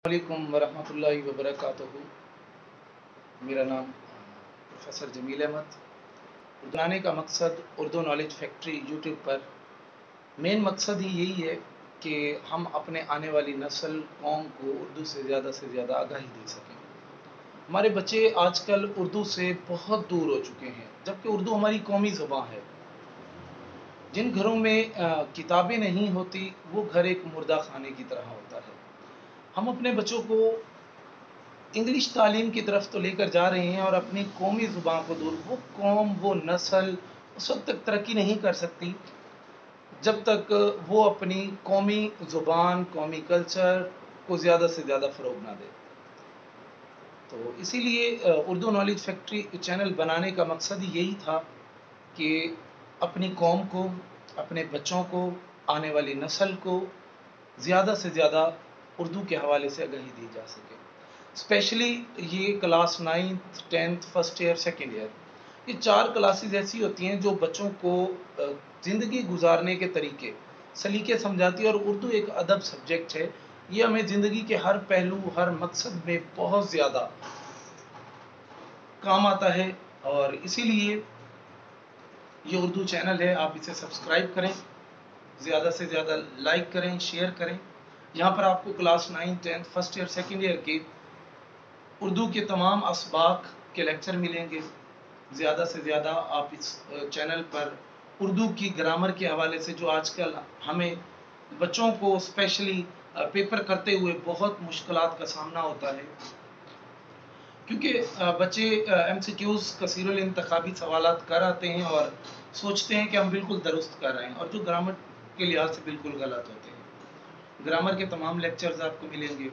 वालेकुम वरहमतुल्लाहि वबरकातुहू। मेरा नाम प्रोफेसर जमील अहमद। बनाने का मकसद उर्दू नॉलेज फैक्ट्री यूट्यूब पर मेन मकसद ही यही है कि हम अपने आने वाली नस्ल कौम को उर्दू से ज़्यादा आगाही दे सकें। हमारे बच्चे आजकल उर्दू से बहुत दूर हो चुके हैं, जबकि उर्दू हमारी कौमी ज़ुबान है। जिन घरों में किताबें नहीं होती वो घर एक मुर्दा खाने की तरह होता है। हम अपने बच्चों को इंग्लिश तालीम की तरफ तो लेकर जा रहे हैं और अपनी कौमी ज़ुबान को दूर। वो कौम, वो नस्ल उस वक्त तक तरक्की नहीं कर सकती जब तक वो अपनी कौमी ज़ुबान, कौमी कल्चर को ज़्यादा से ज़्यादा फ़रोग़ ना दे। तो इसीलिए उर्दू नॉलेज फैक्ट्री चैनल बनाने का मकसद ही यही था कि अपनी कौम को, अपने बच्चों को, आने वाली नस्ल को ज़्यादा से ज़्यादा उर्दू के हवाले से आगाही दी जा सके। स्पेशली ये class 9th 10th first year second year, ये 4 क्लासेस ऐसी होती हैं जो बच्चों को ज़िंदगी गुजारने के तरीके, सलीके समझाती है। और उर्दू एक अदब सब्जेक्ट है, ये हमें ज़िंदगी के हर पहलू, हर मकसद में बहुत ज़्यादा काम आता है। और इसीलिए ये उर्दू चैनल है, आप इसे सब्सक्राइब करें, ज़्यादा से ज़्यादा लाइक करें, शेयर करें। यहाँ पर आपको class 9th 10th first year second year के उर्दू के तमाम असबाक के लेक्चर मिलेंगे। ज़्यादा से ज़्यादा आप इस चैनल पर उर्दू की ग्रामर के हवाले से, जो आजकल हमें बच्चों को स्पेशली पेपर करते हुए बहुत मुश्किलात का सामना होता है, क्योंकि बच्चे MCQs कसीरुल इंतखाबी सवालात कर आते हैं और सोचते हैं कि हम बिल्कुल दुरुस्त कर रहे हैं, और जो ग्रामर के लिहाज से बिल्कुल गलत होते हैं। ग्रामर के तमाम लेक्चर्स आपको मिलेंगे,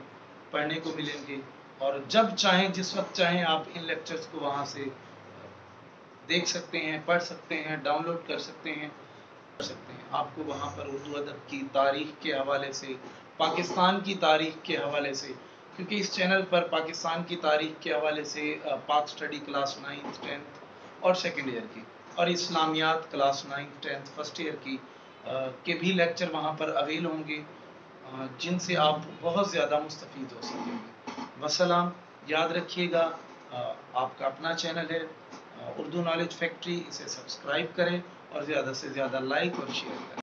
पढ़ने को मिलेंगे, और जब चाहें, जिस वक्त चाहें, आप इन लेक्चर्स को वहाँ से देख सकते हैं, पढ़ सकते हैं, डाउनलोड कर सकते हैं, कर सकते हैं। आपको वहाँ पर उर्दू अदब की तारीख़ के हवाले से, पाकिस्तान की तारीख़ के हवाले से, क्योंकि इस चैनल पर पाकिस्तान की तारीख़ के हवाले से पाक स्टडी क्लास 9th 10th और सेकेंड ईयर की, और इस्लामियात class 9th 10th first year की के भी लेक्चर वहाँ पर अवेल होंगे, जिनसे आप बहुत ज़्यादा मुस्तफ़ीद हो सकेंगे। वसलाम। याद रखिएगा, आपका अपना चैनल है उर्दू नॉलेज फैक्ट्री, इसे सब्सक्राइब करें और ज़्यादा से ज़्यादा लाइक और शेयर करें।